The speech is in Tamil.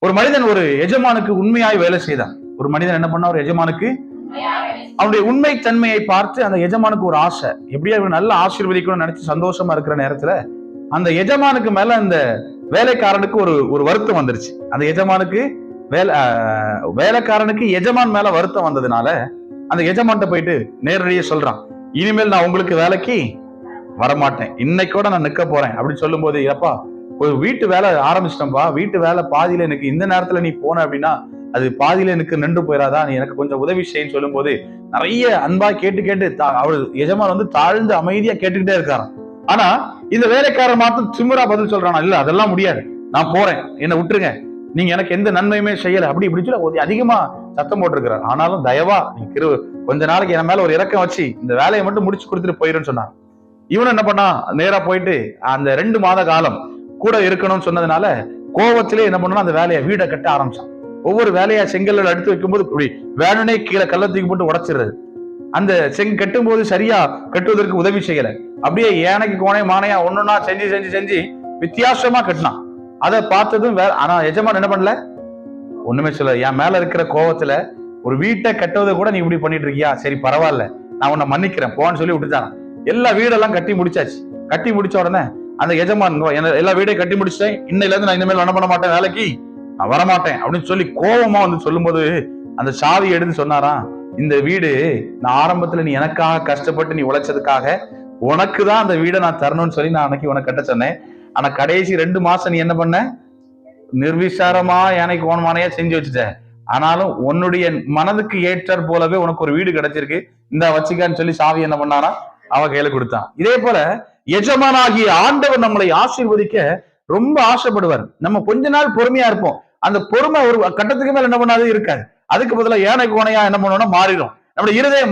ஒரு மனிதன் ஒரு எஜமானுக்கு உண்மையாய் வேலை செய்தான். ஒரு மனிதன் என்ன பண்ணா, ஒரு எஜமானுக்கு அவனுடைய உண்மை தன்மையை பார்த்து அந்த எஜமானுக்கு ஒரு ஆசை, எப்படியா இவன் நல்ல ஆசீர்வதிக்கணும்னு நினைச்சு சந்தோஷமா இருக்கிற நேரத்துல அந்த எஜமானுக்கு மேல அந்த வேலைக்காரனுக்கு ஒரு ஒரு வருத்தம் வந்துருச்சு. அந்த எஜமானுக்கு வேலைக்காரனுக்கு எஜமான் மேல வருத்தம் வந்ததுனால அந்த எஜமான்ட்ட போயிட்டு நேரடியே சொல்றான், இனிமேல் நான் உங்களுக்கு வேலைக்கு வரமாட்டேன், இன்னைக்கூட நான் நிக்க போறேன் அப்படின்னு சொல்லும் போது, ஏப்பா ஒரு வீட்டு வேலை ஆரம்பிச்சிட்டம்பா, வீட்டு வேலை பாதியில எனக்கு இந்த நேரத்துல நீ போன அப்படின்னா அது பாதியில எனக்கு நின்று போயிடாதா, நீ எனக்கு கொஞ்சம் உதவி செய்யன்னு சொல்லும் போது நிறைய அன்பா கேட்டு கேட்டு அவள் எஜமான் வந்து தாழ்ந்து அமைதியா கேட்டுக்கிட்டே இருக்காராம். ஆனா இந்த வேலைக்காரர் மாத்திரம் சிம்மரா பதில் சொல்றானா, இல்ல அதெல்லாம் முடியாது, நான் போறேன், என்ன விட்டுருங்க, நீங்க எனக்கு எந்த நன்மையுமே செய்யல அப்படி இப்படி சொல்லி அதிகமா சத்தம் போட்டிருக்கிறார். ஆனாலும் தயவா நீ கொஞ்ச நாளைக்கு என் மேல ஒரு இறக்கம் வச்சு இந்த வேலையை மட்டும் முடிச்சு கொடுத்துட்டு போயிருன்னு சொன்னான். இவன் என்ன பண்ணா, நேரா போயிட்டு அந்த 2 மாத காலம் கூட இருக்கணும்னு சொன்னதுனால கோவத்திலே என்ன பண்ணா, அந்த வேலையை வீடை கட்ட ஆரம்பிச்சான். ஒவ்வொரு வேலையா செங்கல்ல எடுத்து வைக்கும்போது இப்படி வேணுனே கீழே கல்ல தூக்கி போட்டு உடைச்சிடுறது. அந்த கட்டும் போது சரியா கட்டுவதற்கு உதவி செய்யல, அப்படியே ஏனைக்கு கோணை மானையா ஒண்ணுன்னா செஞ்சு செஞ்சு செஞ்சு வித்தியாசமா கட்டினான். அதை பார்த்ததும் ஆனா எஜமான் என்ன பண்ணல, ஒண்ணுமே சொல்ல. என் மேல இருக்கிற கோவத்துல ஒரு வீட்டை கட்டுவதை கூட நீ இப்படி பண்ணிட்டு இருக்கியா, சரி பரவாயில்ல, நான் உன்னை மன்னிக்கிறேன் போன்னு சொல்லி விட்டுட்டான். எல்லா வீடெல்லாம் கட்டி முடிச்சாச்சு. கட்டி முடிச்ச உடனே அந்த எஜமான், எல்லா வீடையும் கட்டி முடிச்சிட்டேன், இன்னையில இருந்து நான் இனிமேல் என்ன பண்ண மாட்டேன், வேலைக்கு நான் வரமாட்டேன் அப்படின்னு சொல்லி கோபமா வந்து சொல்லும் போது அந்த சாவி எடுத்து சொன்னாராம், இந்த வீடு நான் ஆரம்பத்துல நீ எனக்காக கஷ்டப்பட்டு நீ உழைச்சதுக்காக உனக்கு தான் அந்த வீடை நான் தரணும்னு சொல்லி நான் அன்னைக்கு உனக்கு கட்ட சொன்னேன். ஆனா கடைசி 2 மாசம் நீ என்ன பண்ண, நிர்விசாரமா எனக்கு ஓனமானையா செஞ்சு வச்சுட்ட. ஆனாலும் உன்னுடைய மனதுக்கு ஏற்றார் போலவே உனக்கு ஒரு வீடு கிடைச்சிருக்கு, இந்த வச்சுக்கான்னு சொல்லி சாவி என்ன பண்ணானா அவ கையில கொடுத்தான். இதே போல எஜமானாகிய ஆண்டவர் நம்மளை ஆசீர்வதிக்க ரொம்ப ஆசைப்படுவார். நம்ம கொஞ்ச நாள் பொறுமையா இருப்போம், அந்த பொறுமை ஒரு கட்டத்துக்கு மேல என்ன பண்ணாது இருக்காது. அதுக்கு பதிலா ஏனை கோணையா என்ன பண்ணுவோம்னா மாறிடும். நம்முடைய இருதயம்